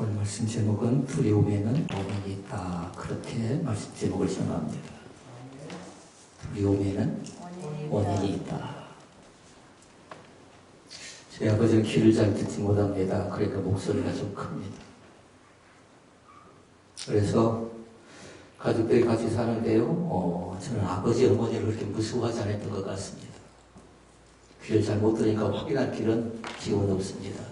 오늘 말씀 제목은 두려움에는 원인이 있다. 그렇게 말씀 제목을 정합니다. 두려움에는 원인이 있다. 저희 아버지는 귀를 잘 듣지 못합니다. 그러니까 목소리가 좀 큽니다. 그래서 가족들이 같이 사는데요. 저는 아버지, 어머니를 그렇게 무서워하지 않았던 것 같습니다. 귀를 잘 못 들으니까 확인할 길은 지원 없습니다.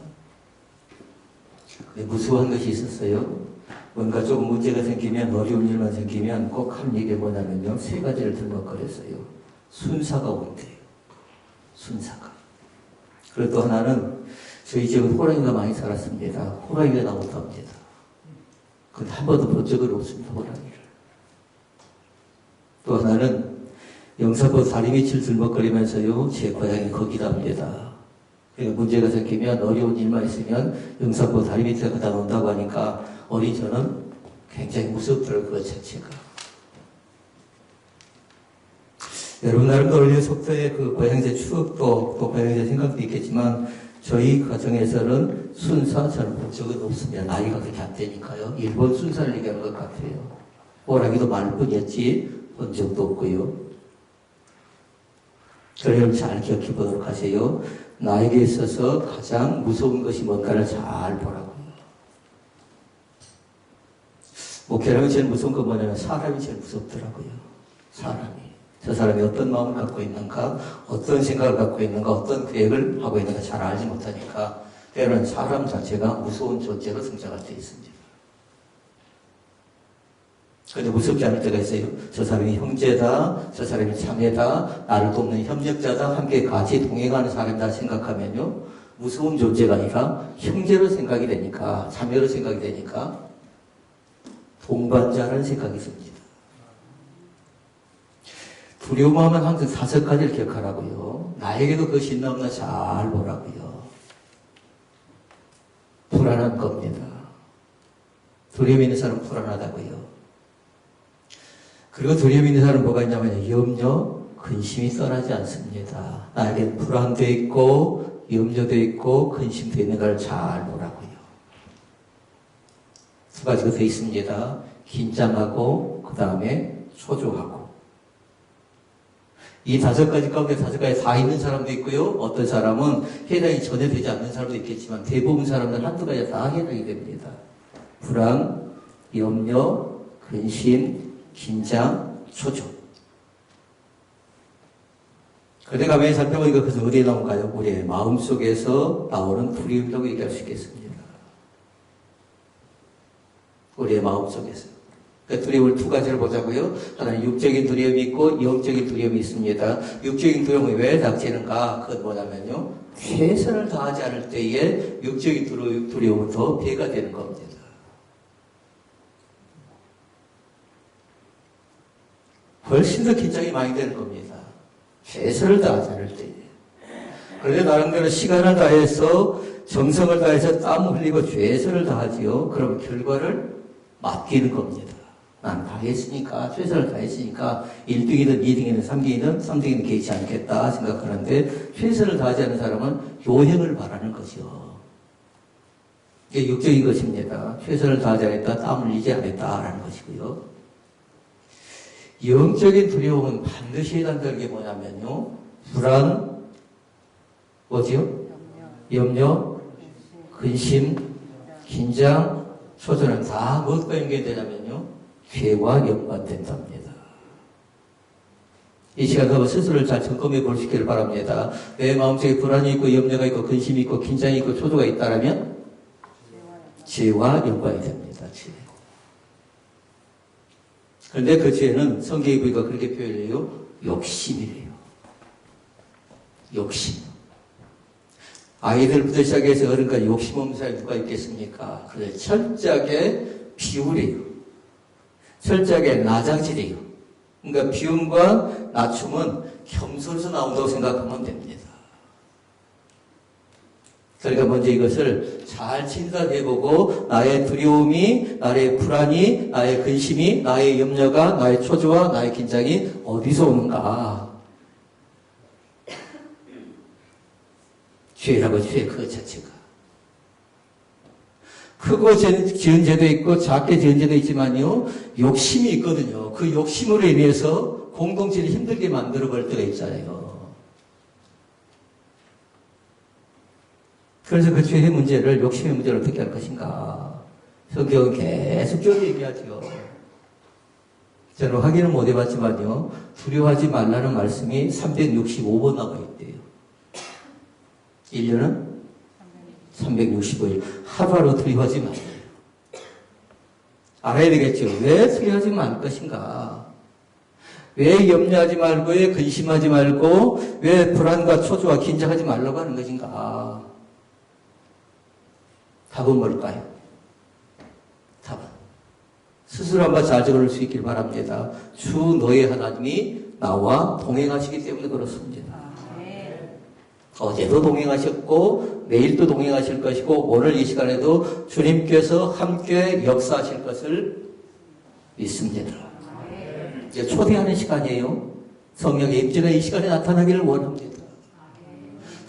무서워한 것이 있었어요. 뭔가 좀 문제가 생기면, 어려운 일만 생기면 꼭 한 얘기가 뭐냐면요. 세 가지를 들먹거렸어요. 순사가 온대요. 순사가. 그리고 또 하나는 저희 지역은 호랑이가 많이 살았습니다. 호랑이가 나온답니다. 근데 한 번도 본 적은 없습니다. 호랑이를. 또 하나는 영사포 다리 밑을 들먹거리면서요. 제 고향이 거기답니다. 그러니까 문제가 생기면, 어려운 일만 있으면 영사포 다리 밑에 갖다 놓는다고 하니까 어린 저는 굉장히 무섭더라고요. 그 자체가. 여러분 나름대로 어린 속도의 그 고향제 추억도 또 고향제 생각도 있겠지만 저희 가정에서는 순사 저는 본 적은 없습니다. 나이가 그렇게 안 되니까요. 일본 순사를 얘기하는 것 같아요. 호랑이도 말 뿐이었지 본 적도 없고요. 그래요. 잘 기억해 보도록 하세요. 나에게 있어서 가장 무서운 것이 뭔가를 잘 보라고요. 목회라면 제일 무서운 건 뭐냐면 사람이 제일 무섭더라고요. 사람이. 저 사람이 어떤 마음을 갖고 있는가, 어떤 생각을 갖고 있는가, 어떤 계획을 하고 있는가 잘 알지 못하니까 때로는 사람 자체가 무서운 존재로 성장할 때 있습니다. 근데 무섭지 않을 때가 있어요. 저 사람이 형제다, 저 사람이 자매다, 나를 돕는 협력자다, 함께 같이 동행하는 사람이다 생각하면요. 무서운 존재가 아니라 형제로 생각이 되니까, 자매로 생각이 되니까 동반자라는 생각이 듭니다. 두려움하면 항상 5가지를 기억하라고요. 나에게도 그것이 있나 없나 잘 보라고요. 불안한 겁니다. 두려움 있는 사람은 불안하다고요. 그리고 두려움 있는 사람은 뭐가 있냐면 염려, 근심이 떠나지 않습니다. 나에게 불안도 있고 염려도 있고 근심도 있는 걸 잘 보라고요. 2가지가 더 있습니다. 긴장하고 그 다음에 초조하고. 이 5가지 가운데 5가지 다 있는 사람도 있고요. 어떤 사람은 해당이 전혀 되지 않는 사람도 있겠지만 대부분 사람들은 한두 가지 다 해당이 됩니다. 불안, 염려, 근심, 긴장, 초조. 그런데 가만히 살펴보니까 그것은 어디에 나온가요? 우리의 마음속에서 나오는 두려움이라고 얘기할 수 있겠습니다. 우리의 마음속에서. 그 두려움을 2가지를 보자고요. 하나는 육적인 두려움이 있고 영적인 두려움이 있습니다. 육적인 두려움이 왜 닥치는가? 그건 뭐냐면요. 최선을 다하지 않을 때에 육적인 두려움은 더 배가 되는 겁니다. 훨씬 더 긴장이 많이 되는 겁니다. 최선을 다하지 않을 때에. 그런데 나름대로 시간을 다해서 정성을 다해서 땀 흘리고 최선을 다하지요. 그러면 결과를 맡기는 겁니다. 난 다 했으니까, 최선을 다했으니까 1등이든 2등이든 3등이든 개의치 않겠다 생각하는데 최선을 다하지 않는 사람은 요행을 바라는 거죠. 이게 육적인 것입니다. 최선을 다하지 않았다, 땀을 흘리지 않았다라는 것이고요. 영적인 두려움은 반드시 해당되는 게 뭐냐면요. 불안, 뭐지요? 염려, 근심, 긴장, 초조는 다 무엇과 연결되냐면요. 죄와 연관된답니다. 이 시간 한번 스스로를 잘 점검해 볼 수 있기를 바랍니다. 내 마음속에 불안이 있고 염려가 있고 근심이 있고 긴장이 있고 초조가 있다라면 죄와 연관이 됩니다. 죄. 그런데 그 죄는 성경에 보니까 그렇게 표현해요. 욕심이래요. 욕심. 아이들부터 시작해서 어른까지 욕심 없는 사람이 누가 있겠습니까? 그래 철저하게 비우래요. 철저하게 나장질이에요. 그러니까 비움과 낮춤은 겸손해서 나온다고 생각하면 됩니다. 그러니까 먼저 이것을 잘 진단해보고 나의 두려움이, 나의 불안이, 나의 근심이, 나의 염려가, 나의 초조와 나의 긴장이 어디서 오는가. 죄라고 죄 그 자체가. 크고 지은 죄도 있고 작게 지은 죄도 있지만요. 욕심이 있거든요. 그 욕심으로 인해서 공동체를 힘들게 만들어 볼 때가 있잖아요. 그래서 그 죄의 문제를, 욕심의 문제를 어떻게 할 것인가. 성경은 계속적으로 얘기하죠. 저는 확인을 못 해봤지만요. 두려워하지 말라는 말씀이 365번 나와 있대요. 1년은 365일. 하루하루 두려워하지 말아요. 알아야 되겠죠. 왜 두려워하지 말 것인가. 왜 염려하지 말고, 왜 근심하지 말고, 왜 불안과 초조와 긴장하지 말라고 하는 것인가. 답은 뭘까요? 답은 스스로 한번 잘 적을 수 있길 바랍니다. 주 너의 하나님이 나와 동행하시기 때문에 그렇습니다. 어제도 동행하셨고 내일도 동행하실 것이고 오늘 이 시간에도 주님께서 함께 역사하실 것을 믿습니다. 이제 초대하는 시간이에요. 성령의 임재가 이 시간에 나타나기를 원합니다.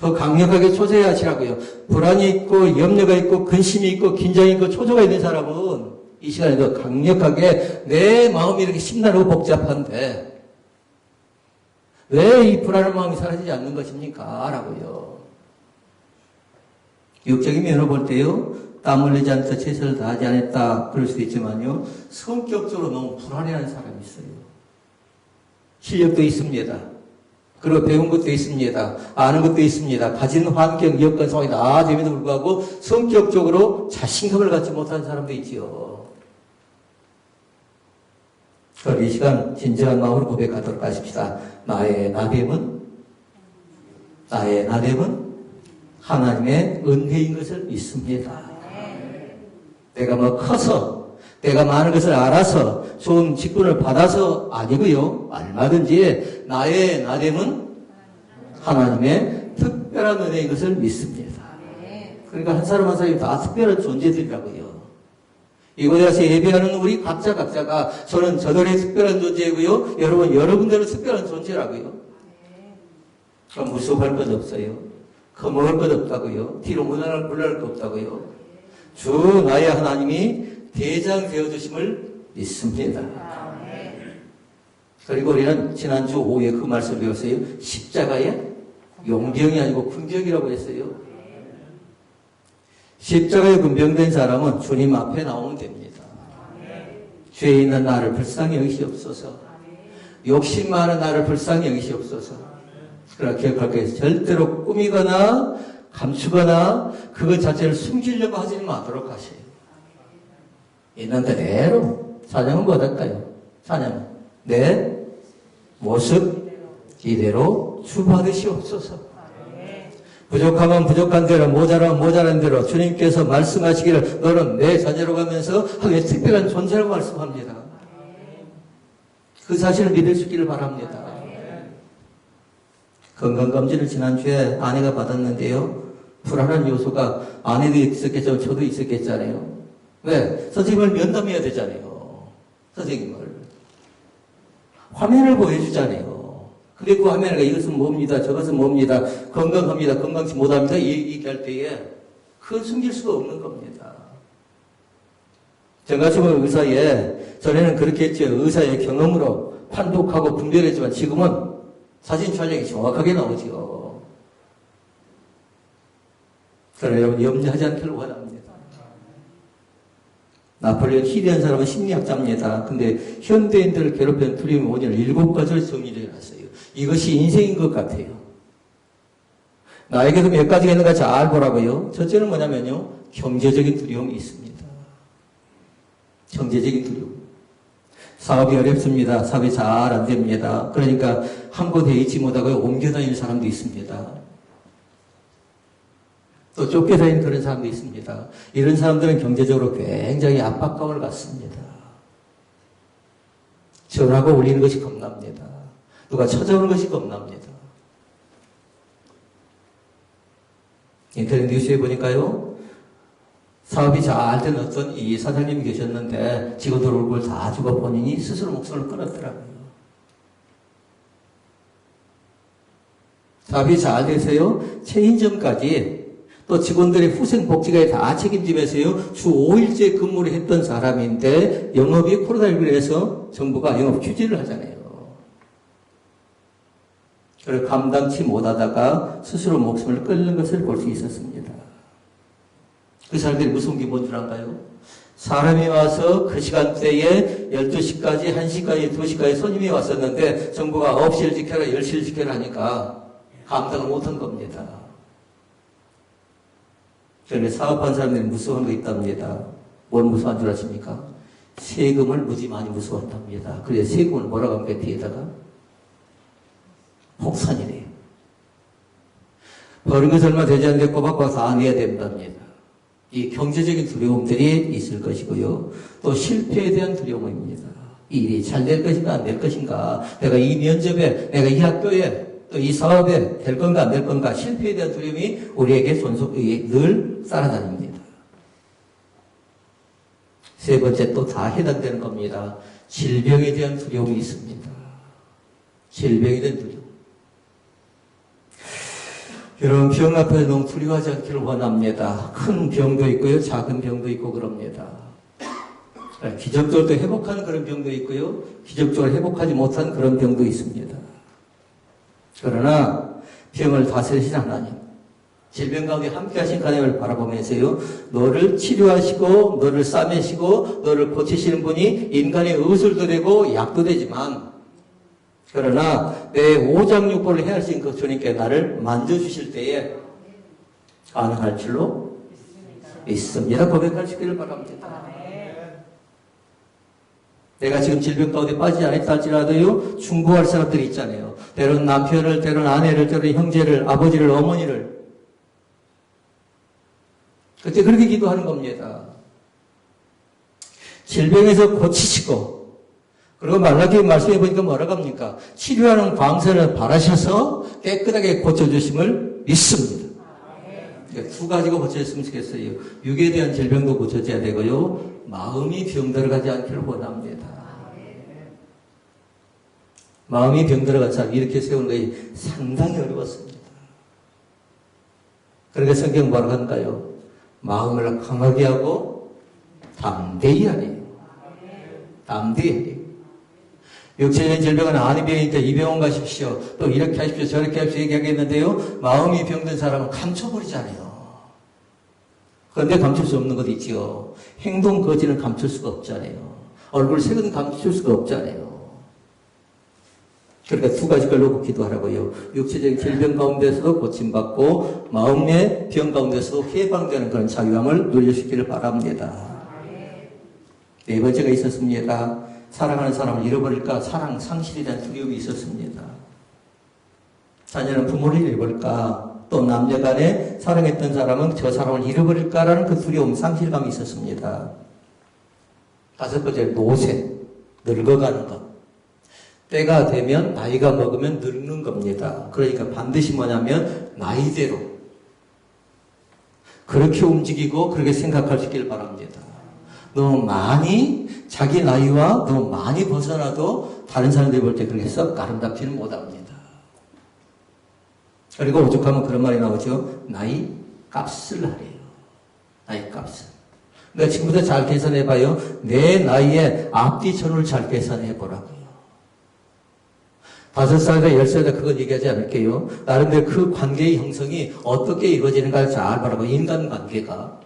더 강력하게 초대하시라고요. 불안이 있고 염려가 있고 근심이 있고 긴장이 있고 초조가 있는 사람은 이 시간에 더 강력하게 내 마음이 이렇게 심란하고 복잡한데 왜 이 불안한 마음이 사라지지 않는 것입니까? 라고요. 육적인 면으로 볼 때요. 땀 흘리지 않다 최선을 다하지 않았다 그럴 수도 있지만요. 성격적으로 너무 불안해하는 사람이 있어요. 실력도 있습니다. 그리고 배운 것도 있습니다. 아는 것도 있습니다. 가진 환경, 여건, 상황이 다 됨에도 불구하고 성격적으로 자신감을 갖지 못하는 사람도 있지요. 그럼 이 시간 진정한 마음으로 고백하도록 하십시다. 나의 나됨은 하나님의 은혜인 것을 믿습니다. 내가 뭐 커서, 내가 많은 것을 알아서, 좋은 직분을 받아서 아니고요. 얼마든지 나의 나됨은 하나님의 특별한 은혜인 것을 믿습니다. 그러니까 한 사람 한 사람이 다 특별한 존재들이라고요. 이곳에 와서 예배하는 우리 각자가 저는 저들의 특별한 존재이고요. 여러분, 여러분들은 특별한 존재라고요. 그럼 무서워할 것 없어요. 겁먹을 것 없다고요. 뒤로 물러날 것 없다고요. 주 나의 하나님이 대장 되어주심을 믿습니다. 그리고 우리는 지난주 오후에 그 말씀을 배웠어요. 십자가의 용병이 아니고 군병이라고 했어요. 십자가에 군병된 사람은 주님 앞에 나오면 됩니다. 죄에 있는 나를 불쌍히 여기시옵소서. 욕심 많은 나를 불쌍히 여기시옵소서. 그러나 기억할 것이 절대로 꾸미거나 감추거나 그것 자체를 숨기려고 하지 마도록 하세요. 있는 그대로. 찬양은 뭐 할까요? 찬양은 내 모습 이대로 주받으시옵소서. 부족하면 부족한 대로, 모자라면 모자란 대로 주님께서 말씀하시기를 너는 내 자녀로 가면서 하루의 특별한 존재라고 말씀합니다. 그 사실을 믿을 수 있기를 바랍니다. 건강검진을 지난주에 아내가 받았는데요. 불안한 요소가 아내도 있었겠지만 저도 있었겠잖아요. 왜? 선생님을 면담해야 되잖아요. 선생님을. 화면을 보여주잖아요. 근데 그 화면에 이것은 뭡니다. 저것은 뭡니다. 건강합니다. 건강치 못합니다. 이 얘기할 때에 그건 숨길 수가 없는 겁니다. 저같이 보면 의사에 전에는 그렇게 했죠. 의사의 경험으로 판독하고 분별했지만 지금은 사진 촬영이 정확하게 나오죠. 그러나 여러분 염려하지 않기를 원합니다. 나폴레옹 힐이라는 사람은 심리학자입니다. 근데 현대인들을 괴롭히는 두려움의 원인을 7가지를 정리를 해놨어요. 이것이 인생인 것 같아요. 나에게도 몇 가지가 있는가 잘 보라고요. 첫째는 뭐냐면요. 경제적인 두려움이 있습니다. 경제적인 두려움. 사업이 어렵습니다. 사업이 잘 안 됩니다. 그러니까 한 곳에 있지 못하고 옮겨다니는 사람도 있습니다. 또 쫓겨다니는 그런 사람도 있습니다. 이런 사람들은 경제적으로 굉장히 압박감을 갖습니다. 전화가 울리는 것이 겁납니다. 누가 찾아오는 것이 겁납니다. 인터넷 뉴스에 보니까요. 사업이 잘 된 어떤 이 사장님이 계셨는데 직원들 얼굴 다 주고 본인이 스스로 목숨을 끊었더라고요. 사업이 잘 돼서요. 체인점까지 또 직원들의 후생복지까지 다 책임지면서요, 주 5일째 근무를 했던 사람인데, 영업이 코로나19로 해서 정부가 영업 규제를 하잖아요. 그걸 감당치 못하다가 스스로 목숨을 끊는 것을 볼 수 있었습니다. 그 사람들이 무서운 게 뭔 줄 알까요? 사람이 와서 그 시간대에 12시까지, 1시까지, 2시까지 손님이 왔었는데 정부가 9시를 지켜라, 10시를 지켜라 하니까 감당을 못한 겁니다. 그런데 사업한 사람들이 무서운 거 있답니다. 뭘 무서워한 줄 아십니까? 세금을 무지 많이 무서워한답니다. 그래서 세금을 뭐라고 합니까? 뒤에다가? 폭탄이래요. 버는 것이 얼마 되지 않는데 꼬박꼬박 다 내야 된답니다. 이 경제적인 두려움들이 있을 것이고요. 또 실패에 대한 두려움입니다. 이 일이 잘 될 것인가 안 될 것인가, 내가 이 면접에, 내가 이 학교에, 또 이 사업에 될 건가 안 될 건가, 실패에 대한 두려움이 우리에게 늘 따라다닙니다. 세 번째 또 다 해당되는 겁니다. 질병에 대한 두려움이 있습니다. 질병에 대한 두려움. 여러분, 병 앞에서 너무 두려워하지 않기를 원합니다. 큰 병도 있고요, 작은 병도 있고 그럽니다. 기적적으로 회복하는 그런 병도 있고요, 기적적으로 회복하지 못한 그런 병도 있습니다. 그러나 병을 다스리신 하나님, 질병 가운데 함께 하신 하나님을 바라보면서요, 너를 치료하시고 너를 싸매시고 너를 고치시는 분이 인간의 의술도 되고 약도 되지만, 그러나 내 오장육부를 헤아리신 그 주님께 나를 만져주실 때에 가능할 줄로 믿습니다. 고백할 수 있기를 바랍니다. 내가 지금 질병 가운데 빠지지 않았다 할지라도요, 중보할 사람들이 있잖아요. 때로는 남편을, 때로는 아내를, 때로는 형제를, 아버지를, 어머니를. 그때 그렇게 기도하는 겁니다. 질병에서 고치시고, 그리고 말라기 말씀해 보니까 뭐라고 합니까? 치료하는 광선을 바라셔서 깨끗하게 고쳐주심을 믿습니다. 두 가지가 고쳐졌으면 좋겠어요. 육에 대한 질병도 고쳐져야 되고요, 마음이 병들어가지 않기를 원합니다. 마음이 병들어간 사람 이렇게 세우는 것이 상당히 어려웠습니다. 그러니까 성경 뭐라고 한가요? 마음을 강하게 하고 담대히 하래요. 담대히 하래요. 육체적인 질병은 아는 병이니까 이 병원 가십시오, 또 이렇게 하십시오, 저렇게 하십시오 얘기하겠는데요, 마음이 병든 사람은 감춰버리잖아요. 그런데 감출 수 없는 것도 있지요. 행동 거지는 감출 수가 없잖아요. 얼굴 색은 감출 수가 없잖아요. 그러니까 두 가지 걸 놓고 기도하라고요. 육체적인 질병 가운데서도 고침받고 마음의 병 가운데서도 해방되는 그런 자유함을 누려주시기를 바랍니다. 네 번째가 있었습니다. 사랑하는 사람을 잃어버릴까, 사랑 상실에 대한 두려움이 있었습니다. 자녀는 부모를 잃어버릴까, 또 남녀간에 사랑했던 사람은 저 사람을 잃어버릴까라는 그 두려움, 상실감이 있었습니다. 다섯 번째, 노쇠, 늙어가는 것. 때가 되면, 나이가 먹으면 늙는 겁니다. 그러니까 반드시 뭐냐면 나이대로 그렇게 움직이고 그렇게 생각할 수 있기를 바랍니다. 너무 많이 자기 나이와 너무 많이 벗어나도 다른 사람들이 볼 때 그렇게 썩 아름답지는 못합니다. 그리고 오죽하면 그런 말이 나오죠. 나이 값을 하래요. 나이 값을. 그러니까 지금부터 잘 계산해봐요. 내 나이에 앞뒤 전후를 잘 계산해보라고요. 5살이다 10살이다 그건 얘기하지 않을게요. 나름대로 그 관계의 형성이 어떻게 이루어지는가를 잘 바라고, 인간관계가.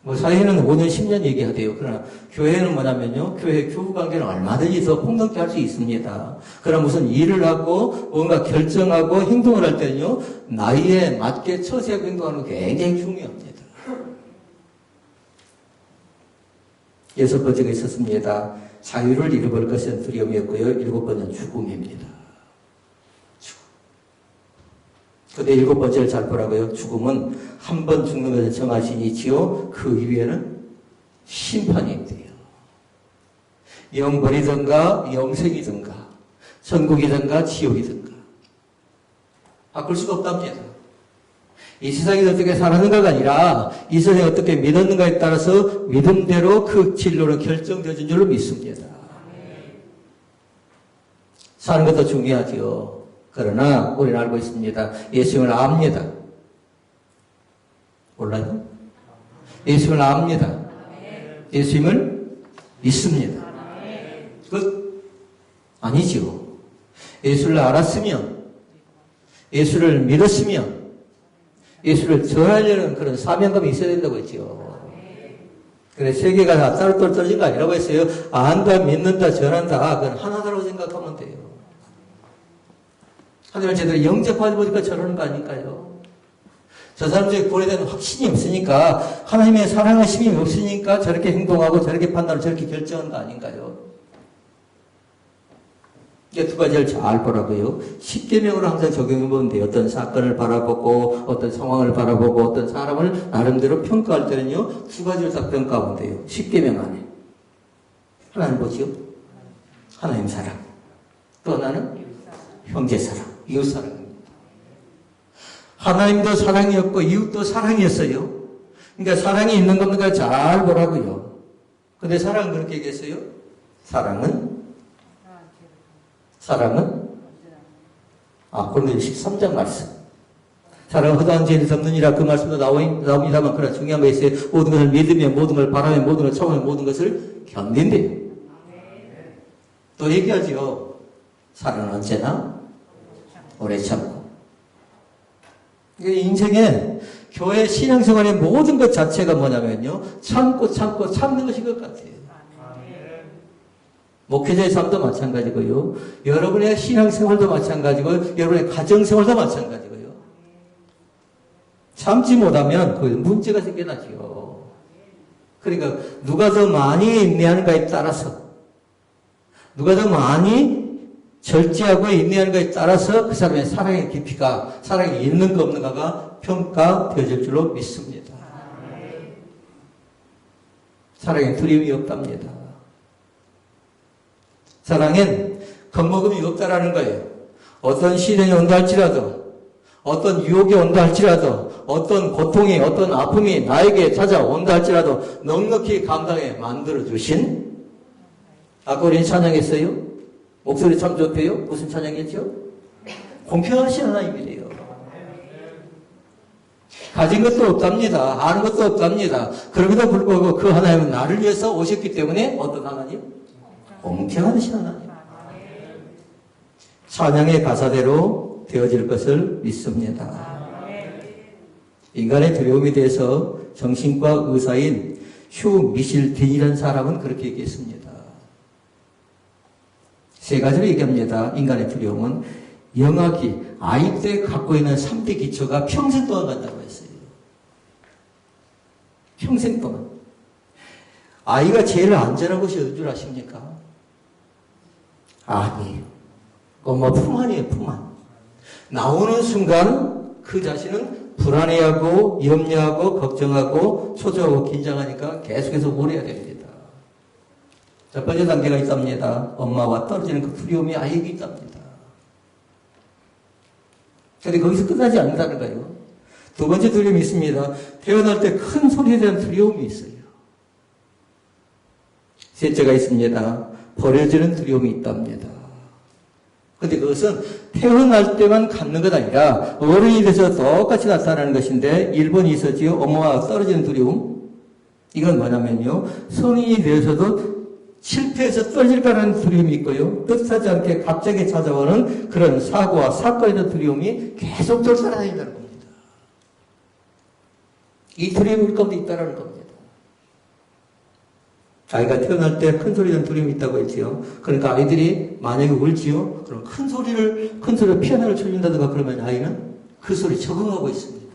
뭐 사회는 5년 10년 얘기하대요. 그러나 교회는 뭐냐면요, 교회 교우관계는 얼마든지 더 폭넓게 할 수 있습니다. 그러나 무슨 일을 하고 뭔가 결정하고 행동을 할 때는요, 나이에 맞게 처세하고 행동하는 게 굉장히 중요합니다. 여섯 번째가 있었습니다. 자유를 잃어버릴 것은 두려움이었고요. 일곱 번째는 죽음입니다. 죽음. 근데 일곱 번째를 잘 보라고요. 죽음은 한 번 죽는 것을 정하신 이치요, 그 이후에는 심판이 돼요. 영벌이든가 영생이든가 천국이든가 지옥이든가 바꿀 수가 없답니다. 이 세상이 어떻게 살았는가가 아니라 이 세상이 어떻게 믿었는가에 따라서 믿음대로 그 진로로 결정되어진 줄로 믿습니다. 사는 것도 중요하지요. 그러나 우리는 알고 있습니다. 예수님을 압니다. 몰라요? 예수님을 압니다. 예수님을 믿습니다. 끝? 아니죠. 예수를 알았으면, 예수를 믿었으면, 예수를 전하려는 그런 사명감이 있어야 된다고 했죠. 그래, 세계가 다 따로 떨어진 거 아니라고 했어요. 안다, 믿는다, 전한다. 그건 하나다라고 생각하면 돼요. 하나님을 제대로 영접하지 보니까 저러는 거 아닐까요? 저 사람들이 그에 대한 확신이 없으니까, 하나님의 사랑하심이 없으니까 저렇게 행동하고 저렇게 판단하고 저렇게 결정한 거 아닌가요? 이 두 가지를 잘 보라고요. 십계명으로 항상 적용해 보면 돼요. 어떤 사건을 바라보고, 어떤 상황을 바라보고, 어떤 사람을 나름대로 평가할 때는요, 두 가지를 다 평가하면 돼요. 십계명 안에. 하나는 뭐지요? 하나님 사랑. 또 하나는 형제 사랑, 이웃 사랑입니다. 하나님도 사랑이었고, 이웃도 사랑이었어요. 그러니까 사랑이 있는 겁니까? 잘 보라고요. 근데 사랑은 그렇게 얘기했어요? 사랑은 고린도서 13장 말씀. 사랑은 허다한 죄를 덮느니라 그 말씀도 나옵니다만 그러나 중요한 거 있어요. 모든 것을 믿으며 모든 걸 바라며 모든 걸 참으며 모든 것을 견딘대요. 또 얘기하지요. 사랑은 언제나 오래 참고. 인생에 교회 신앙생활의 모든 것 자체가 뭐냐면요. 참고 참는 것인 것 같아요. 목회자의 삶도 마찬가지고요. 여러분의 신앙생활도 마찬가지고요. 여러분의 가정생활도 마찬가지고요. 참지 못하면 거기서 문제가 생겨나지요. 그러니까 누가 더 많이 인내하는가에 따라서 누가 더 많이 절제하고 인내하는가에 따라서 그 사람의 사랑의 깊이가 사랑이 있는가 없는가가 평가되어질 줄로 믿습니다. 사랑에 두려움이 없답니다. 사랑엔 겁먹음이 없다라는 거예요. 어떤 시련이 온다 할지라도, 어떤 유혹이 온다 할지라도, 어떤 고통이, 어떤 아픔이 나에게 찾아온다 할지라도 넉넉히 감당해 만들어주신, 아까 우리 찬양했어요? 목소리 참 좋대요? 무슨 찬양이었죠? 공평하신 하나님이래요. 가진 것도 없답니다. 아는 것도 없답니다. 그럼에도 불구하고 그 하나님은 나를 위해서 오셨기 때문에 어떤 하나님? 공평하신 하나님. 찬양의 가사대로 되어질 것을 믿습니다. 인간의 두려움에 대해서 정신과 의사인 휴 미실 딘이라는 사람은 그렇게 얘기했습니다. 세 가지로 얘기합니다. 인간의 두려움은 영악이 아이 때 갖고 있는 3대 기초가 평생 동안 간다고 했어요. 평생 동안. 아이가 제일 안전한 것이 어디 줄 아십니까? 아니에요. 엄마 품 안이에요, 품 안. 나오는 순간 그 자신은 불안해하고 염려하고 걱정하고 초조하고 긴장하니까 계속해서 오래야 됩니다. 첫 번째 단계가 있답니다. 엄마와 떨어지는 그 두려움이 아이에게 있답니다. 그런데 거기서 끝나지 않는다는 거예요. 두 번째 두려움이 있습니다. 태어날 때 큰 소리에 대한 두려움이 있어요. 셋째가 있습니다. 버려지는 두려움이 있답니다. 근데 그것은 태어날 때만 갖는 것 아니라 어른이 돼서 똑같이 나타나는 것인데 1번이 있었지요. 엄마와 떨어지는 두려움. 이건 뭐냐면요. 성인이 되어서도 실패해서 떨어질까라는 두려움이 있고요. 뜻하지 않게 갑자기 찾아오는 그런 사고와 사건에 대한 두려움이 계속 쫓아다닌다는 겁니다. 이 두려움이 우리 가운데 있다는 겁니다. 아이가 태어날 때 큰 소리에 대한 두려움이 있다고 했지요. 그러니까 아이들이 만약에 울지요. 그럼 큰 소리로 피아노를 쳐준다든가 그러면 아이는 그 소리에 적응하고 있습니다.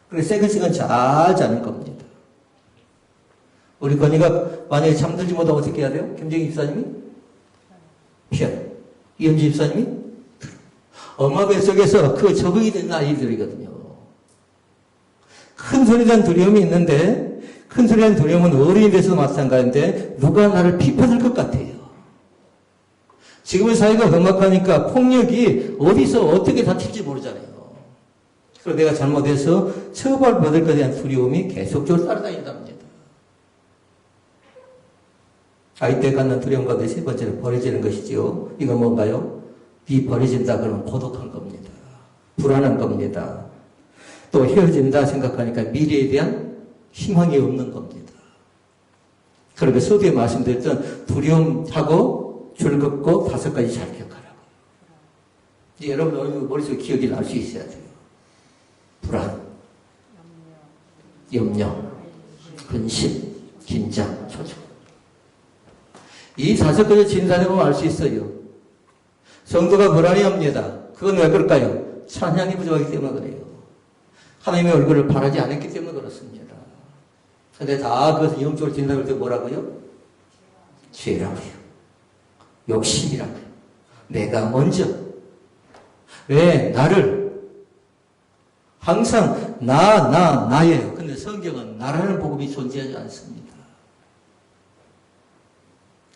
그래서 세근세근 잘 자는 겁니다. 우리 건이가 만약에 잠들지 못하고 어떻게 해야 돼요? 김정희 집사님이? 피아노. 이현지 집사님이? 엄마 뱃속에서 그 적응이 된 아이들이거든요. 큰 소리에 대한 두려움이 있는데 큰 소리에 대한 두려움은 어른이 돼서도 마찬가지인데 누가 나를 비판할 것 같아요. 지금의 사회가 험악하니까 폭력이 어디서 어떻게 다칠지 모르잖아요. 그래서 내가 잘못해서 처벌받을 것에 대한 두려움이 계속적으로 따라다닌답니다. 아이 때 갖는 두려움과 세 번째로 버려지는 것이지요. 이건 뭔가요? 이 버려진다 그러면 고독한 겁니다. 불안한 겁니다. 또 또 헤어진다 생각하니까 미래에 대한 희망이 없는 겁니다. 그러니까 서두에 말씀드렸던 두려움하고 즐겁고 5가지 잘 기억하라고. 이제 여러분 머릿속에 기억이 날 수 있어야 돼요. 불안, 염려, 근심, 긴장, 초조. 이 5가지 진단해보면 알 수 있어요. 성도가 불안해합니다. 그건 왜 그럴까요? 찬양이 부족하기 때문에 그래요. 하나님의 얼굴을 바라지 않았기 때문에 그렇습니다. 근데 다 그것을 영적으로 진단할 때 뭐라고요? 죄라고요. 욕심이라고요. 내가 먼저. 왜? 나를. 항상 나예요. 근데 성경은 나라는 복음이 존재하지 않습니다.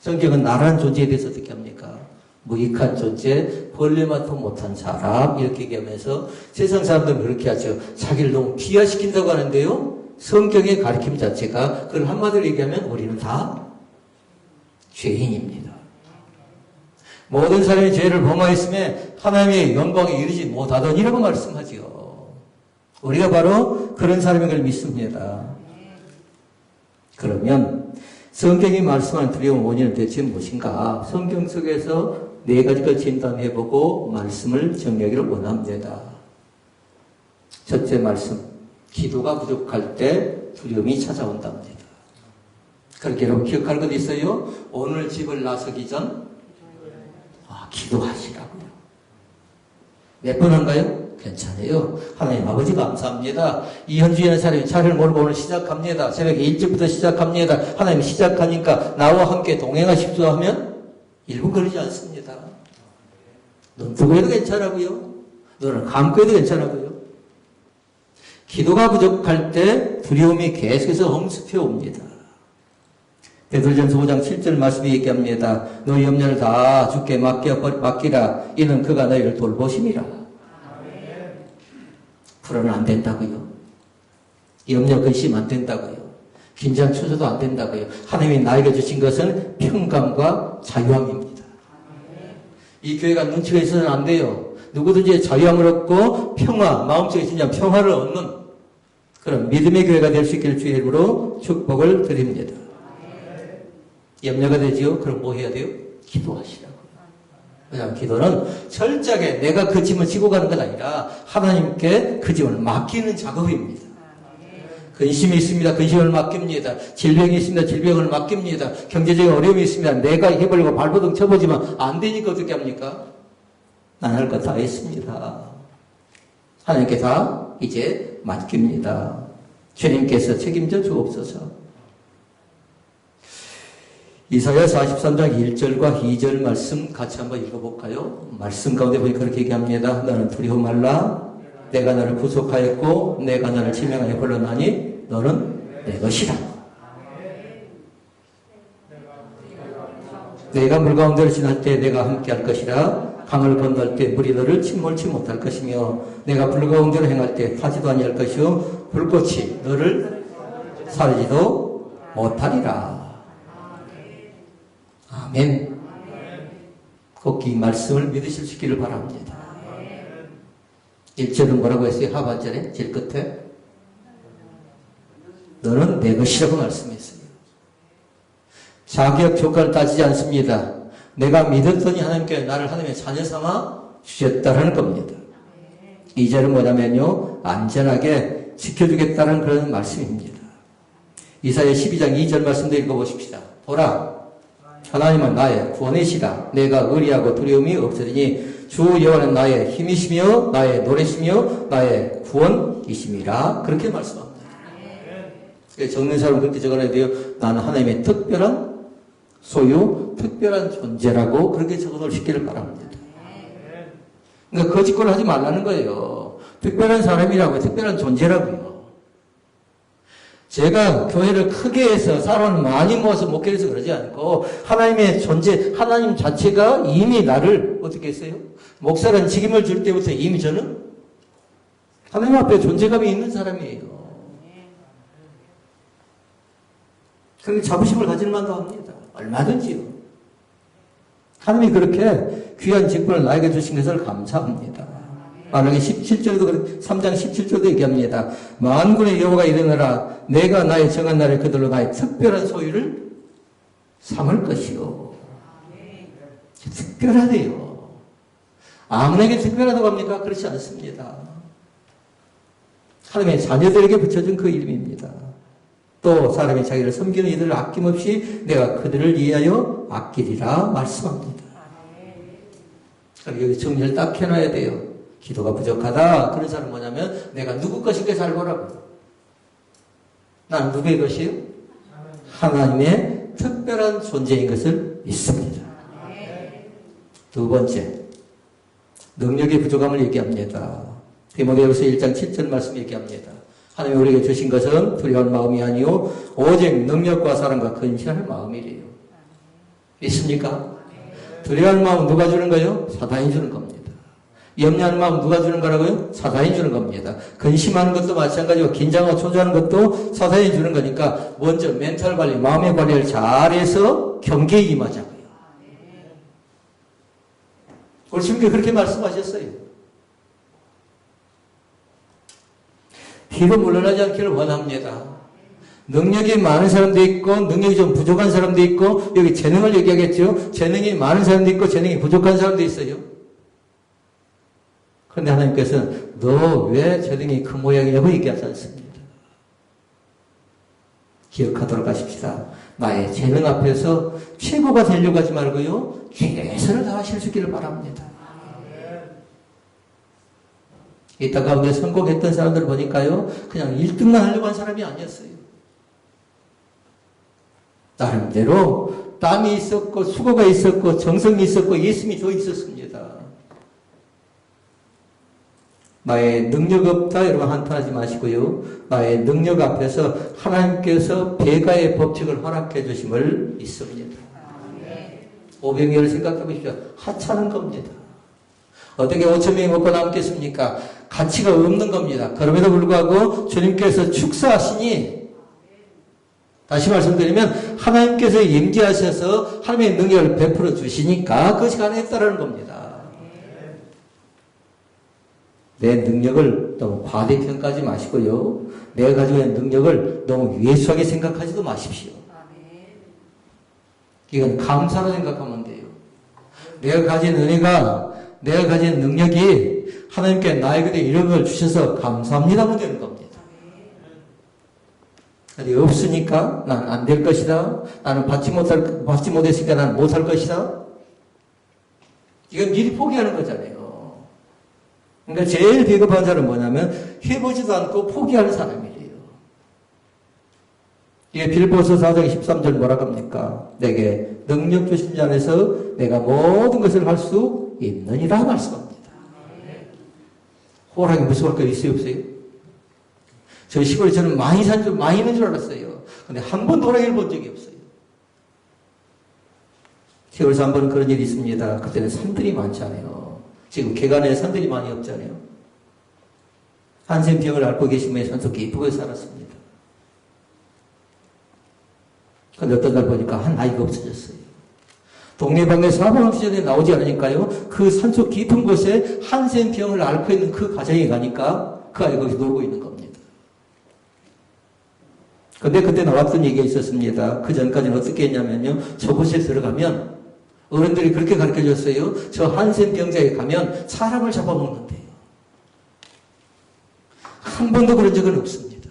성경은 나라는 존재에 대해서 어떻게 합니까? 무익한 존재, 벌레만도 못한 사람 이렇게 얘기하면서 세상 사람들은 그렇게 하죠. 자기를 너무 비하시킨다고 하는데요. 성경의 가르침 자체가 그걸 한마디로 얘기하면 우리는 다 죄인입니다. 모든 사람이 죄를 범하였음에 하나님의 영광에 이르지 못하더니라고 말씀하지요. 우리가 바로 그런 사람인 걸 믿습니다. 그러면 성경이 말씀하는 두려움 원인은 대체 무엇인가? 성경 속에서 4가지를 진단해보고 말씀을 정리하기를 원합니다. 첫째 말씀, 기도가 부족할 때 두려움이 찾아온답니다. 그렇게 여러분 기억할 것 있어요? 오늘 집을 나서기 전 기도하시라고요. 몇 번 한가요? 괜찮아요. 하나님 아버지 감사합니다. 이현주라는 사람이 차를 몰고 오늘 시작합니다. 새벽에 일찍부터 시작합니다. 하나님 시작하니까 나와 함께 동행하십시오 하면 1분 걸리지 않습니다. 눈 뜨고 해도 괜찮아고요. 눈을 감고 해도 괜찮아고요. 기도가 부족할 때 두려움이 계속해서 험습해 옵니다. 베드로전서 5장 7절 말씀이 얘기합니다. 너희 염려를 다 주께 맡기라. 이는 그가 너희를 돌보심이라. 불안은 안 된다고요. 염려 근심 안 된다고요. 긴장 초조도 안 된다고요. 하나님이 나에게 주신 것은 평강과 자유함입니다. 이 교회가 눈치가 있어서는 안 돼요. 누구든지 자유함을 얻고 평화, 마음속에 진짜 평화를 얻는 그런 믿음의 교회가 될 수 있기를 주의 이름으로 축복을 드립니다. 염려가 되지요? 그럼 뭐 해야 돼요? 기도하시라고. 왜냐하면 기도는 철저하게 내가 그 짐을 지고 가는 건 아니라 하나님께 그 짐을 맡기는 작업입니다. 근심이 있습니다. 근심을 맡깁니다. 질병이 있습니다. 질병을 맡깁니다. 경제적인 어려움이 있습니다. 내가 해보려고 발버둥 쳐보지만 안 되니까 어떻게 합니까? 난 할 거 다 했습니다. 하나님께 다 이제 맡깁니다. 주님께서 책임져 주옵소서. 이사야 43장 1절과 2절 말씀 같이 한번 읽어볼까요? 말씀 가운데 보니 그렇게 얘기합니다. 너는 두려움 말라. 내가 너를 구속하였고 내가 너를 지명하여 불렀나니 너는 내 것이라. 내가 물 가운데를 지날 때 내가 함께 할 것이라. 강을 건널 때 물이 너를 침몰치 못할 것이며 내가 불 가운데로 행할 때 타지도 아니할 것이요 불꽃이 너를 사르지도 못하리라. 아멘. 꼭 이 말씀을 믿으실 수 있기를 바랍니다. 1절은 뭐라고 했어요? 하반절에 제일 끝에 너는 내 것이라고 말씀했어요. 자격 조건을 따지지 않습니다. 내가 믿었더니 하나님께 나를 하나님의 자녀 삼아 주셨다라는 겁니다. 2절은 뭐냐면요, 안전하게 지켜주겠다는 그런 말씀입니다. 이사야 12장 2절 말씀도 읽어보십시다. 보라, 하나님은 나의 구원이시라. 내가 의리하고 두려움이 없으리니 주 여호와는 나의 힘이시며 나의 노래시며 나의 구원이심이라. 그렇게 말씀합니다. 적는 사람은 그렇게 적어놔야 돼요. 나는 하나님의 특별한 소유, 특별한 존재라고 그렇게 적어놓으시기를 바랍니다. 그러니까 거짓말을 하지 말라는 거예요. 특별한 사람이라고, 특별한 존재라고요. 제가 교회를 크게 해서 사람을 많이 모아서 목회해서 그러지 않고 하나님의 존재, 하나님 자체가 이미 나를 어떻게 했어요? 목사라는 직임을 줄 때부터 이미 저는 하나님 앞에 존재감이 있는 사람이에요. 그런데 자부심을 가질 만도 합니다. 얼마든지요. 하나님이 그렇게 귀한 직분을 나에게 주신 것을 감사합니다. 만약에 17절도 3장 17절도 얘기합니다. 만군의 여호와가 이르노라 내가 나의 정한 날에 그들로 나의 특별한 소유를 삼을 것이요. 특별하대요. 아무에게 특별하다고 합니까? 그렇지 않습니다. 하나님의 자녀들에게 붙여준 그 이름입니다. 또 사람이 자기를 섬기는 이들을 아낌없이 내가 그들을 위하여 아끼리라 말씀합니다. 여기 정리를 딱 해놔야 돼요. 기도가 부족하다. 그런 사람은 뭐냐면 내가 누구 것인가 잘 보라고. 나는 누구의 것이에요? 하나님의 특별한 존재인 것을 믿습니다. 두 번째, 능력의 부족함을 얘기합니다. 디모데후서 1장 7절 말씀 얘기합니다. 하나님이 우리에게 주신 것은 두려운 마음이 아니요 오직 능력과 사랑과 근신할 마음이래요. 믿습니까? 두려워하는 마음 누가 주는 거예요? 사단이 주는 겁니다. 염려하는 마음 누가 주는 거라고요? 사단이 주는 겁니다. 근심하는 것도 마찬가지고 긴장하고 초조하는 것도 사단이 주는 거니까 먼저 멘탈 관리, 마음의 관리를 잘해서 경계에 임하자고요. 오늘 주님께 그렇게 말씀하셨어요. 뒤로 물러나지 않기를 원합니다. 능력이 많은 사람도 있고 능력이 좀 부족한 사람도 있고 여기 재능을 얘기하겠죠. 재능이 많은 사람도 있고 재능이 부족한 사람도 있어요. 그런데 하나님께서는 너 왜 재능이 그 모양이냐고 얘기하지 않습니다. 기억하도록 하십시다. 나의 재능 앞에서 최고가 되려고 하지 말고요. 최선을 다하실 수 있기를 바랍니다. 이따 가운데 성공했던 사람들 보니까요. 그냥 1등만 하려고 한 사람이 아니었어요. 나름대로 땀이 있었고 수고가 있었고 정성이 있었고 예수님이 더 있었습니다. 나의 능력 없다 여러분 한탄하지 마시고요. 나의 능력 앞에서 하나님께서 배가의 법칙을 허락해 주심을 믿습니다. 오병이어를 생각해 보십시오. 하찮은 겁니다. 어떻게 5,000명이 먹고 남겠습니까? 가치가 없는 겁니다. 그럼에도 불구하고 주님께서 축사하시니 다시 말씀드리면 하나님께서 임재하셔서 하나님의 능력을 베풀어 주시니까 그것이 가능했다라는 겁니다. 내 능력을 너무 과대평가하지 마시고요. 내가 가지고 있는 능력을 너무 예수하게 생각하지도 마십시오. 이건 감사로 생각하면 돼요. 내가 가진 은혜가, 내가 가진 능력이 하나님께 나에게 이런 걸 주셔서 감사합니다 하면 되는 겁니다. 없으니까 난 안 될 것이다. 나는 받지 못했으니까 나는 못할 것이다. 이건 미리 포기하는 거잖아요. 그러니까 제일 비겁한 사람은 뭐냐면 해보지도 않고 포기하는 사람이래요. 이게 빌보서 4장 13절 뭐라고 합니까? 내게 능력 주신 자 안에서 내가 모든 것을 할 수 있느니라 말씀합니다. 호랑이 무서울 거 있어요 없어요? 저희 시골에 저는 많이 있는 줄 알았어요. 근데 한 번도 호랑이를 본 적이 없어요. 세월서 한 번 그런 일이 있습니다. 그때는 산들이 많잖아요. 지금 개간에 산들이 많이 없잖아요. 한센병을 앓고 계시면 산속 깊게 살았습니다. 그런데 어떤 날 보니까 한 아이가 없어졌어요. 동네방네 사방시전에 나오지 않으니까요. 그 산속 깊은 곳에 한센병을 앓고 있는 그 가정에 가니까 그 아이가 거기서 놀고 있는 겁니다. 근데 그때 나왔던 얘기가 있었습니다. 그 전까지는 어떻게 했냐면요. 저곳에 들어가면 어른들이 그렇게 가르쳐줬어요. 저 한센 병자에 가면 사람을 잡아먹는데요. 한 번도 그런 적은 없습니다.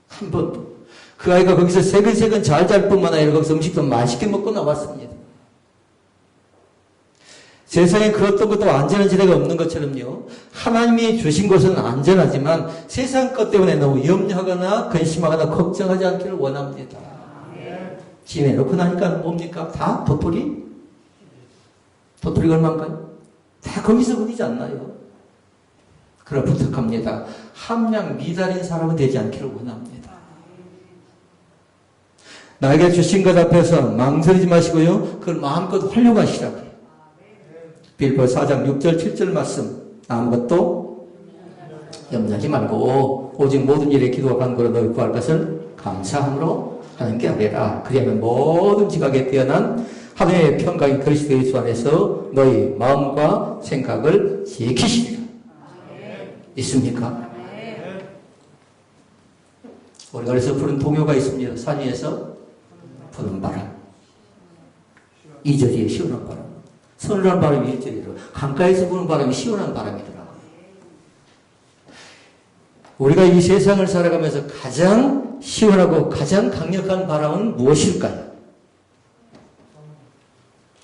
한 번도. 그 아이가 거기서 새근새근 잘 잘 뿐만 아니라 거기서 음식도 맛있게 먹고 나왔습니다. 세상에 그 어떤 것도 안전한 지대가 없는 것처럼요. 하나님이 주신 것은 안전하지만 세상 것 때문에 너무 염려하거나 근심하거나 걱정하지 않기를 원합니다. 지내놓고 나니까 뭡니까? 다 도토리가 얼마인가요? 다 거기서 거기지 않나요? 그럼 부탁합니다. 함량 미달인 사람은 되지 않기를 원합니다. 나에게 주신 것 앞에서 망설이지 마시고요. 그걸 마음껏 활용하시라고요. 빌보서 4장 6절 7절 말씀 아무것도 염려하지 말고 오직 모든 일에 기도와 간구로 너희 구할 것을 감사함으로 하나님께 아뢰라. 그리하면 모든 지각에 뛰어난 하나님의 평강이 그리스도 예수 안에서 너희 마음과 생각을 지키시리라. 있습니까? 우리가 그래서 부른 동요가 있습니다. 산 위에서 부는 바람. 2절에 시원한 바람. 서늘한 바람이 1절이로. 강가에서 부는 바람이 시원한 바람이더라고요. 우리가 이 세상을 살아가면서 가장 시원하고 가장 강력한 바람은 무엇일까요?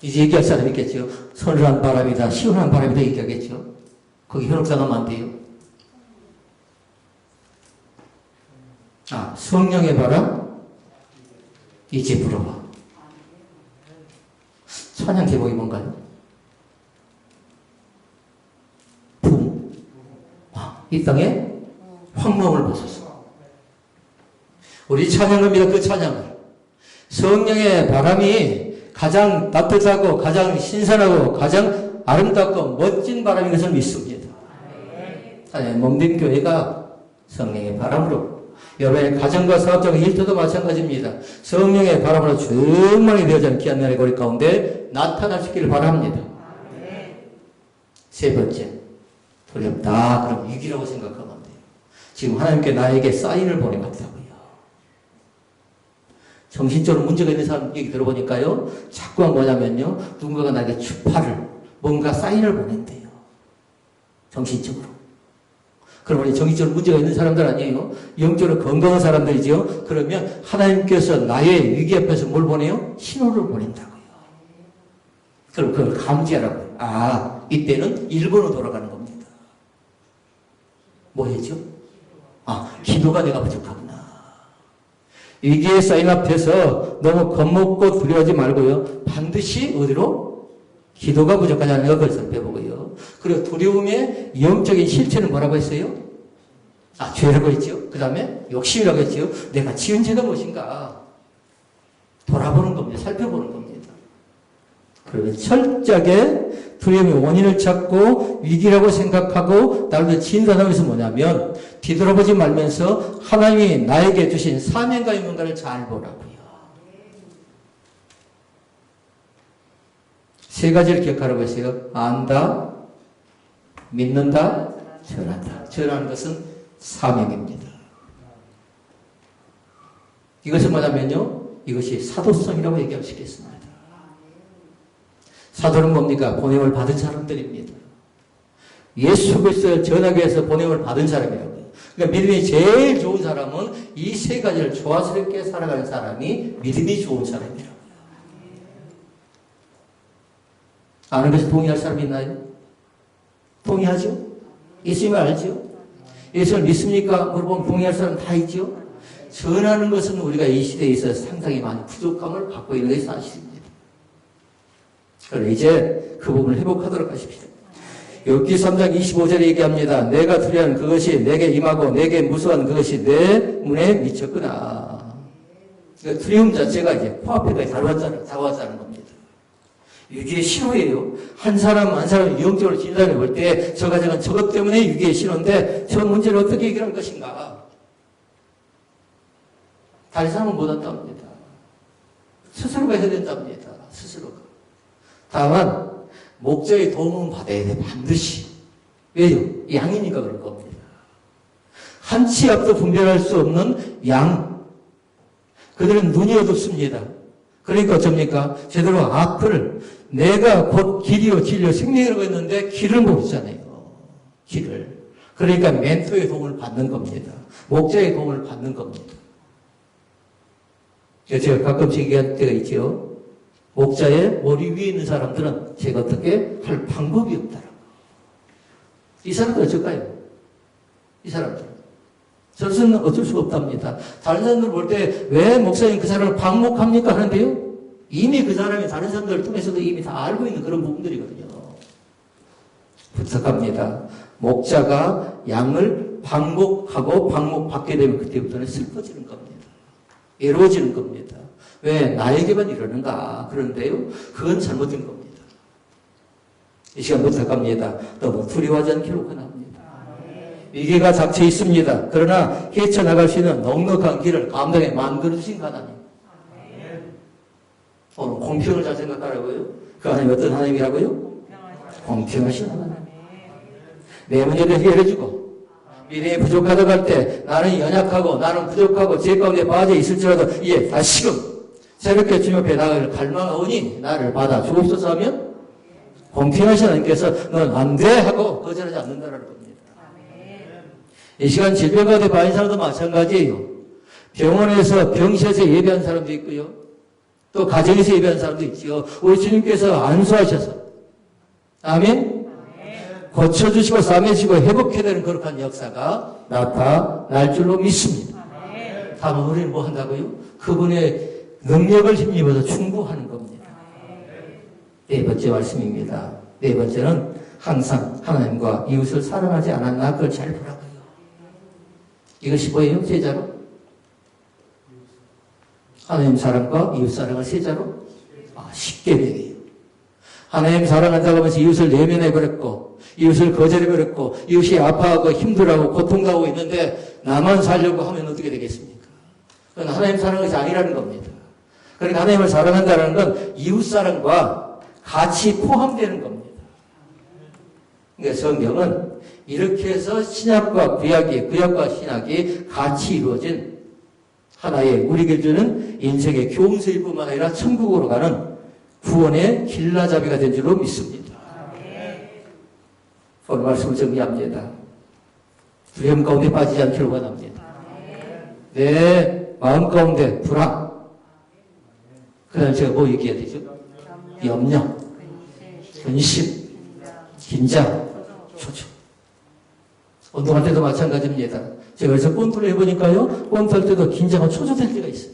이제 얘기할 사람이 있겠죠. 서늘한 바람이다, 시원한 바람이다 얘기하겠죠. 거기 현혹당하면 안 돼요. 성령의 바람 이제 불어봐. 찬양 제목이 뭔가요? 붐. 이 땅에 황무함을 벗었어. 우리 찬양합니다. 그 찬양을. 성령의 바람이 가장 따뜻하고 가장 신선하고 가장 아름답고 멋진 바람인 것을 믿습니다. 몸된 교회가 성령의 바람으로 여러분의 가정과 사업장과 일터도 마찬가지입니다. 성령의 바람으로 충만히 되어지는 귀한 날의 거리 가운데 나타날 수 있기를 바랍니다. 세 번째, 두렵다. 그럼 위기라고 생각하면 안 돼요. 지금 하나님께 나에게 사인을 보내갔다고요. 정신적으로 문제가 있는 사람 얘기 들어보니까요, 자꾸만 뭐냐면요, 누군가가 나에게 주파를, 뭔가 사인을 보낸대요. 정신적으로. 그럼 우리 정신적으로 문제가 있는 사람들 아니에요? 영적으로 건강한 사람들이죠? 그러면 하나님께서 나의 위기 앞에서 뭘 보내요? 신호를 보낸다고요. 그럼 그걸 감지하라고요. 이때는 1번으로 돌아가는 겁니다. 뭐였죠? 기도가 내가 부족하구나. 위기의 사인 앞에서 너무 겁먹고 두려워하지 말고요. 반드시 어디로? 기도가 부족하지 않은 걸 살펴보고요. 그리고 두려움의 영적인 실체는 뭐라고 했어요? 죄라고 했죠. 그 다음에 욕심이라고 했죠. 내가 지은 죄가 무엇인가? 돌아보는 겁니다. 살펴보는 겁니다. 그리고 철저하게 두려움의 원인을 찾고 위기라고 생각하고 나를 진단하면서 뭐냐면 뒤돌아보지 말면서 하나님이 나에게 주신 사명과 임무를 잘 보라고요. 세 가지를 기억하라고 했어요. 안다, 믿는다, 전한다. 전하는 것은 사명입니다. 이것은 뭐냐면요, 이것이 사도성이라고 얘기할 수 있겠습니다. 사도는 뭡니까? 보냄을 받은 사람들입니다. 예수 그리스도를 전하기 위해서 보냄을 받은 사람이라고요. 그러니까 믿음이 제일 좋은 사람은 이 세 가지를 조화스럽게 살아가는 사람이 믿음이 좋은 사람이라고요. 아는 것에 동의할 사람이 있나요? 동의하죠? 예수님을 알죠? 예수를 믿습니까? 물어보면 동의할 사람 다 있죠? 전하는 것은 우리가 이 시대에 있어서 상당히 많이 부족함을 갖고 있는 것이 사실입니다. 그럼 이제 그 부분을 회복하도록 하십시오. 욥기 3장 25절에 얘기합니다. 내가 두려워한 그것이 내게 임하고 내게 무서워한 그것이 내 문에 미쳤구나. 그러니까 두려움 자체가 이제 코앞에까지 다가왔다는 겁니다. 위기의 신호예요. 한 사람 한 사람이 영적으로 진단해 볼 때 저 가정은 저것 때문에 위기의 신호인데 저 문제를 어떻게 해결할 것인가. 다른 사람은 못한답니다. 스스로가 해야 된답니다. 스스로가. 다만 목자의 도움은 받아야 돼. 반드시. 왜요? 양이니까 그럴 겁니다. 한 치 앞도 분별할 수 없는 양. 그들은 눈이 어둡습니다. 그러니까 어쩝니까? 제대로 앞을 내가 곧 길이요 진리요 생명이라고 했는데 길을 모르잖아요. 길을. 그러니까 멘토의 도움을 받는 겁니다. 목자의 도움을 받는 겁니다. 제가 가끔씩 얘기할 때가 있죠. 목자의 머리 위에 있는 사람들은 제가 어떻게 할 방법이 없다라고. 이 사람들 어쩔까요? 이 사람들. 저는 어쩔 수가 없답니다. 다른 사람들 볼 때 왜 목사님 그 사람을 방목합니까? 하는데요. 이미 그 사람이 다른 사람들을 통해서도 이미 다 알고 있는 그런 부분들이거든요. 부탁합니다. 목자가 양을 방목하고 방목받게 되면 그때부터는 슬퍼지는 겁니다. 외로워지는 겁니다. 왜 나에게만 이러는가? 그런데요. 그건 잘못된 겁니다. 이 시간 부탁합니다. 너무 두려워하지 않기를 원합니다. 위기가 닥쳐 있습니다. 그러나 헤쳐나갈 수 있는 넉넉한 길을 감당해 만들어주신 하나님. 오늘 공평을 잘 생각하라고요. 그 하나님 어떤 하나님이라고요? 공평하신 하나님. 내 문제도 해결해주고 미래에 부족하다고 할 때 나는 연약하고 나는 부족하고 죄 가운데 빠져 있을지라도 이제 다시금 새롭게 주님 앞에 나아갈 갈망하오니 나를 받아 주옵소서 하면 공평하신 하나님께서 넌 안 돼 하고 거절하지 않는다는 겁니다. 이 시간 질병 가운데 빠진 사람도 마찬가지예요. 병원에서 병실에서 예배한 사람도 있고요. 또 가정에서 예배한 사람도 있지요. 우리 주님께서 안수하셔서 아멘. 고쳐주시고 싸매시고 회복해되는 거룩한 역사가 나타날 줄로 믿습니다. 다만 우리는 뭐 한다고요? 그분의 능력을 힘입어서 충고하는 겁니다. 네 번째 말씀입니다. 네 번째는 항상 하나님과 이웃을 사랑하지 않았나 그걸 잘 보라고요. 이것이 뭐예요? 세자로? 하나님 사랑과 이웃 사랑을 세자로? 쉽게 되게요. 하나님 사랑한다고 하면서 이웃을 내면해버렸고 이웃을 거절해버렸고 이웃이 아파하고 힘들어하고 고통당하고 있는데 나만 살려고 하면 어떻게 되겠습니까? 그건 하나님 사랑이 아니라는 겁니다. 그러니까 하나님을 사랑한다는 건 이웃 사랑과 같이 포함되는 겁니다. 그러니까 성경은 이렇게 해서 신약과 구약이, 구약과 신약이 같이 이루어진 하나의 우리에게 주는 인생의 교훈서일 뿐만 아니라 천국으로 가는 구원의 길라잡이가 된 줄로 믿습니다. 오늘 말씀을 정리합니다. 두려움 가운데 빠지지 않기를 원합니다. 내 마음 가운데 불안, 그 다음에 제가 뭐 얘기해야 되죠? 염려, 근심, 긴장, 초조. 운동할 때도 마찬가지입니다. 제가 그래서 권투를 해보니까요, 권투할 때도 긴장은 초조될 때가 있어요.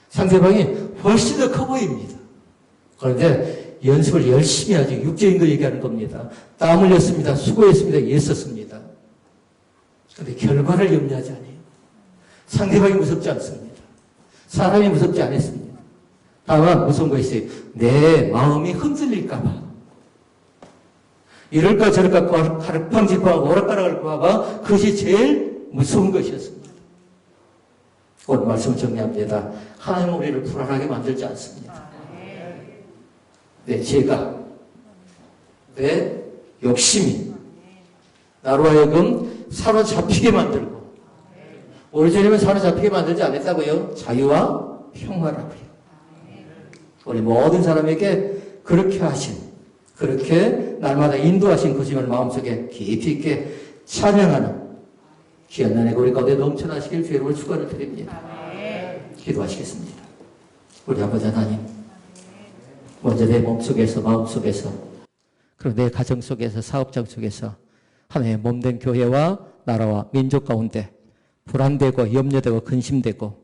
상대방이 훨씬 더 커 보입니다. 그런데 연습을 열심히 하죠. 육체인도 얘기하는 겁니다. 땀 흘렸습니다. 수고했습니다. 애썼습니다. 그런데 결과를 염려하지 않아요. 상대방이 무섭지 않습니다. 사람이 무섭지 않았습니다. 다만 무서운 거 있어요. 내 마음이 흔들릴까봐. 이럴까 저럴까 가르팡지팡하고 오락가락할까봐 그것이 제일 무서운 것이었습니다. 오늘 말씀을 정리합니다. 하나님은 우리를 불안하게 만들지 않습니다. 내 죄가, 내 욕심이 나로 하여금 사로잡히게 만들고 우리 주님은 사로잡히게 만들지 않았다고요. 자유와 평화라고요. 우리 모든 사람에게 그렇게 하신, 그렇게 날마다 인도하신 그 주님을 마음속에 깊이 있게 찬양하는 귀한 은혜가 우리 가운데 넘쳐나시길 주의 이름으로 축원을 드립니다. 기도하시겠습니다. 우리 아버지 하나님, 먼저 내 몸속에서 마음속에서 그리고 내 가정 속에서 사업장 속에서 하나님의 몸된 교회와 나라와 민족 가운데 불안되고 염려되고 근심되고